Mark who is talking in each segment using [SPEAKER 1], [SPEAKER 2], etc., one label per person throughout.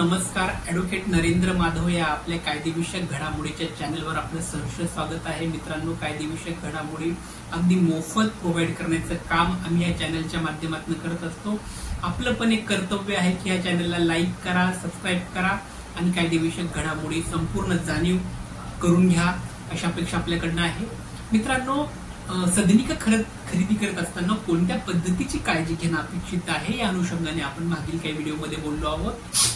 [SPEAKER 1] नमस्कार. ॲडव्होकेट नरेंद्र माधव या आपल्या कायदेविषयक घडामोडीच्या चॅनलवर आपलं सहर्ष स्वागत आहे. मित्रांनो, कायदेविषयक घडामोडी अगदी मोफत प्रोव्हाइड करण्याचं काम आम्ही या चॅनलच्या माध्यमातून करत असतो. आपलं पण एक कर्तव्य आहे की या चॅनलला लाईक करा, सबस्क्राईब करा आणि कायदेविषयक घडामोडी संपूर्ण जाणीव करून घ्या अशा अपेक्षा आपल्याकडनं आहे. मित्रांनो, सदनिका खरेदी करत असताना कोणत्या पद्धतीची काळजी घेणं अपेक्षित आहे या अनुषंगाने आपण मागील काही व्हिडिओमध्ये बोललो आहोत.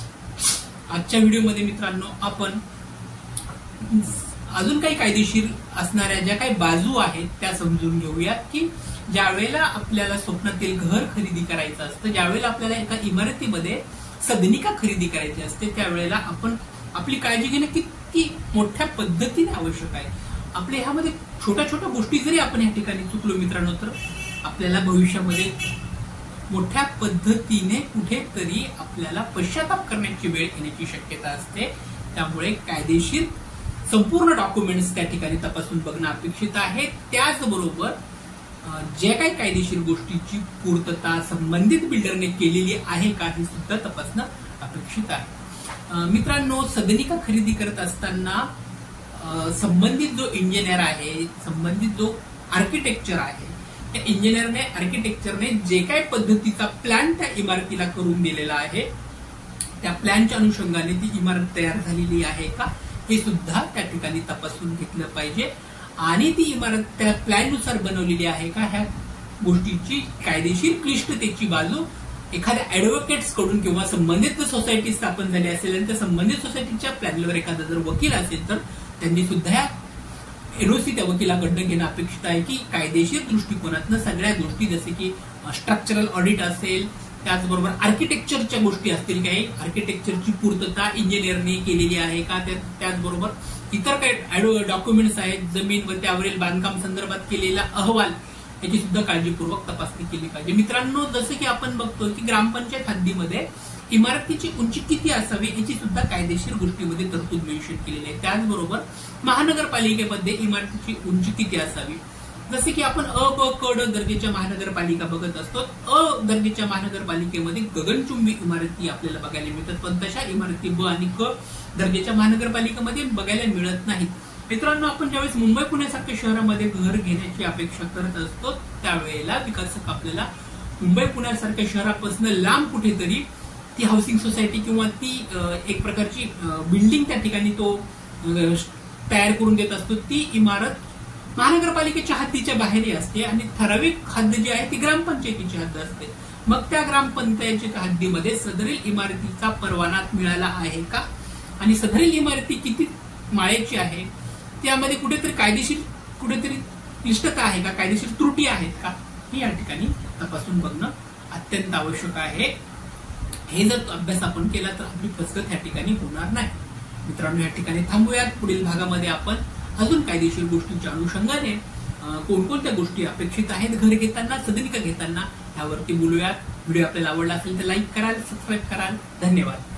[SPEAKER 1] आजच्या व्हिडिओमध्ये मित्रांनो आपण अजून काही कायदेशीर असणाऱ्या ज्या काही बाजू आहेत त्या समजून घेऊयात की ज्या वेळेला आपल्याला स्वप्नातील घर खरेदी करायचं असतं, ज्या वेळेला आपल्याला एका इमारतीमध्ये सदनिका खरेदी करायची असते, त्यावेळेला आपण आपली काळजी घेणं किती मोठ्या पद्धतीने आवश्यक आहे. आपल्या ह्यामध्ये छोट्या छोट्या गोष्टी जरी आपण या ठिकाणी चुकलो मित्रांनो तर आपल्याला भविष्यामध्ये मोठ्या पद्धतीने कुठेतरी आपल्याला पश्चाताप करण्याची वेळ येण्याची शक्यता असते. त्यामुळे कायदेशीर संपूर्ण डॉक्युमेंट्स त्या ठिकाणी तपासून बघणं अपेक्षित आहे. त्याचबरोबर जे काही कायदेशीर गोष्टीची पूर्तता संबंधित बिल्डरने केलेली आहे का हे सुद्धा तपासणं अपेक्षित आहे. मित्रांनो, सदनिका खरेदी करत असताना संबंधित जो इंजिनियर आहे, संबंधित जो आर्किटेक्चर आहे, त्या इंजिनियरने आर्किटेक्चरने जे काही पद्धतीचा प्लॅन त्या इमारतीला करून दिलेला आहे त्या प्लॅनच्या अनुषंगाने ती इमारत तयार झालेली आहे का हे सुद्धा त्या ठिकाणी तपासून घेतलं पाहिजे. आणि ती इमारत त्या प्लॅननुसार बनवलेली आहे का ह्या गोष्टीची कायदेशीर क्लिष्टतेची बाजू एखाद्या ऍडव्होकेट्स कडून किंवा संबंधित सोसायटी स्थापन झाली असेल आणि त्या संबंधित सोसायटीच्या प्लॅनवर एखादा जर वकील असेल तर त्यांनी सुद्धा एनओसी त्या वकिलाकडनं घेणं अपेक्षित आहे की कायदेशीर दृष्टिकोनातनं सगळ्या गोष्टी जसे की स्ट्रक्चरल ऑडिट असेल, त्याचबरोबर आर्किटेक्चरच्या गोष्टी असतील, काही आर्किटेक्चरची पूर्तता इंजिनियरने केलेली आहे का, त्याचबरोबर इतर काही डॉक्युमेंट्स आहेत, जमीन व त्यावरील बांधकाम संदर्भात केलेला अहवाल याची सुद्धा काळजीपूर्वक तपासणी केली पाहिजे. मित्रांनो, जसं की आपण बघतो की ग्रामपंचायत हद्दीमध्ये इमारतीची उंची किती असावी याची सुद्धा कायदेशीर गोष्टीमध्ये तरतूद मेन्शन केलेली आहे. त्याचबरोबर महानगरपालिकेमध्ये इमारतीची उंची किती असावी, जसे की आपण अ, ब, क, ड दर्जाच्या महानगरपालिका बघत असतो. अ दर्जाच्या महानगरपालिकेमध्ये गगनचुंबी इमारती आपल्याला बघायला मिळतात, पण तशा इमारती ब आणि क दर्जाच्या महानगरपालिकेमध्ये बघायला मिळत नाहीत. मित्रांनो, आपण ज्यावेळेस मुंबई पुण्यासारख्या शहरामध्ये घर घेण्याची अपेक्षा करत असतो त्यावेळेला विकासक आपल्याला मुंबई पुण्यासारख्या शहरापासून लांब कुठेतरी ती हाऊसिंग सोसायटी किंवा ती एक प्रकारची बिल्डिंग त्या ठिकाणी तो तयार करून देत असतो. ती इमारत महानगरपालिकेच्या हद्दीच्या बाहेरही असते आणि ठराविक हद्द जी आहे ती ग्रामपंचायतीची हद्द असते. मग त्या ग्रामपंचायतीच्या हद्दीमध्ये सदरील इमारतीचा परवाना मिळाला आहे का आणि सदरील इमारती किती माळ्याची आहे, त्यामध्ये कुठेतरी कायदेशीर कुठेतरी क्लिष्टता आहे का, कायदेशीर त्रुटी आहेत का, ही या ठिकाणी तपासून बघणं अत्यंत आवश्यक आहे. हे जर अभ्यास आपण केला तर आपली फसगत या ठिकाणी होणार नाही. मित्रांनो, या ठिकाणी थांबूयात. पुढील भागामध्ये आपण अजून कायदेशीर गोष्टींच्या अनुषंगाने कोणकोणत्या गोष्टी अपेक्षित आहेत घर घेताना, सदनिका घेताना यावरती बोलूयात. व्हिडिओ आपल्याला आवडला असेल तर लाईक कराल, सबस्क्राईब कराल. धन्यवाद.